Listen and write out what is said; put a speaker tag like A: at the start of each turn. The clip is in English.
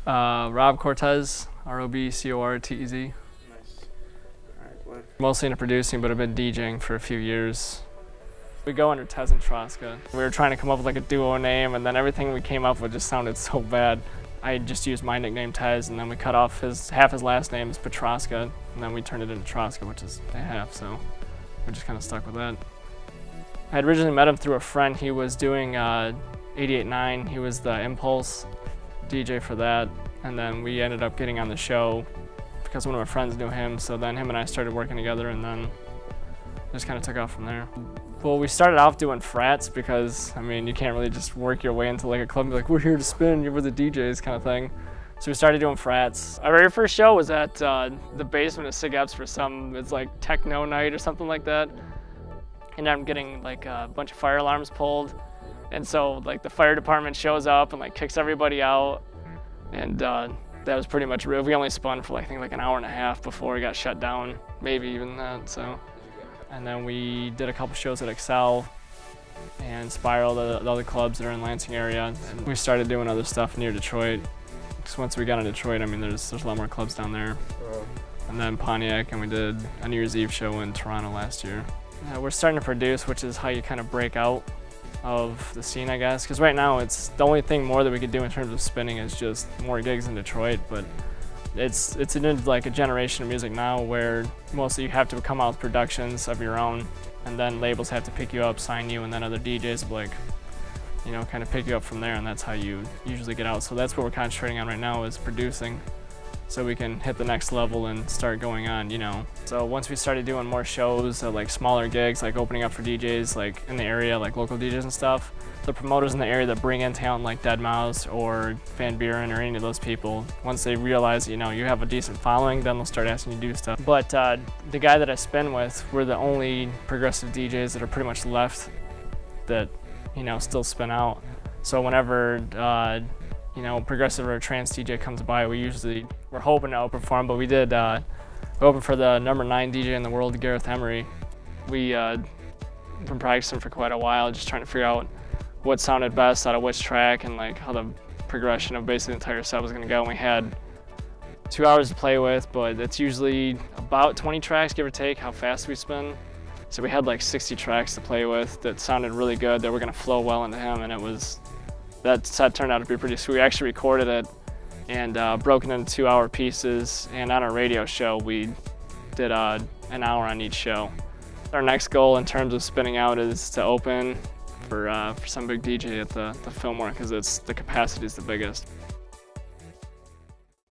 A: Rob Cortez, R-O-B-C-O-R-T-E-Z.
B: Nice. All right, what?
A: Mostly into producing, but I've been DJing for a few years. We go under Tez and Traska. We were trying to come up with like a duo name, and then everything we came up with just sounded so bad. I just used my nickname Tez, and then we cut off half his last name is Traska, and then we turned it into Traska, which is a half, so we just kind of stuck with that. I had originally met him through a friend. He was doing 88.9. He was the Impulse DJ for that, and then we ended up getting on the show because one of my friends knew him, so then him and I started working together, and then just kind of took off from there. Well, we started off doing frats because, I mean, you can't really just work your way into like a club and be like, we're here to spin, we're the DJs kind of thing. So we started doing frats. Our very first show was at the basement of Sig Epps for it's like techno night or something like that. And I'm getting like a bunch of fire alarms pulled. And so like the fire department shows up and like kicks everybody out. And that was pretty much real. We only spun for like, I think like an hour and a half before we got shut down, maybe even that, so. And then we did a couple shows at Excel and Spiral, the other clubs that are in Lansing area. And we started doing other stuff near Detroit. Because once we got in Detroit, I mean, there's a lot more clubs down there. And then Pontiac, and we did a New Year's Eve show in Toronto last year. We're starting to produce, which is how you kind of break out of the scene, I guess. Because right now, it's the only thing more that we could do in terms of spinning is just more gigs in Detroit. But it's like a generation of music now where mostly you have to come out with productions of your own, and then labels have to pick you up, sign you, and then other DJs will like, you know, kind of pick you up from there, and that's how you usually get out. So that's what we're concentrating on right now, is producing, so we can hit the next level and start going on, you know. So once we started doing more shows, like smaller gigs, like opening up for DJs like in the area, like local DJs and stuff, the promoters in the area that bring in talent like deadmau5 or Van Buren or any of those people, once they realize, you know, you have a decent following, then they'll start asking you to do stuff. But the guy that I spin with, we're the only progressive DJs that are pretty much left that, you know, still spin out. So whenever, you know, progressive or a trance DJ comes by, we're hoping to open for him, but we did open for the #9 DJ in the world, Gareth Emery. We've been practicing for quite a while, just trying to figure out what sounded best out of which track and like how the progression of basically the entire set was going to go. And we had 2 hours to play with, but it's usually about 20 tracks, give or take, how fast we spin. So we had like 60 tracks to play with that sounded really good, that were going to flow well into him, and that set turned out to be pretty sweet. We actually recorded it and broke it into 2-hour pieces, and on our radio show we did an hour on each show. Our next goal in terms of spinning out is to open for some big DJ at the Fillmore, because the capacity is the biggest.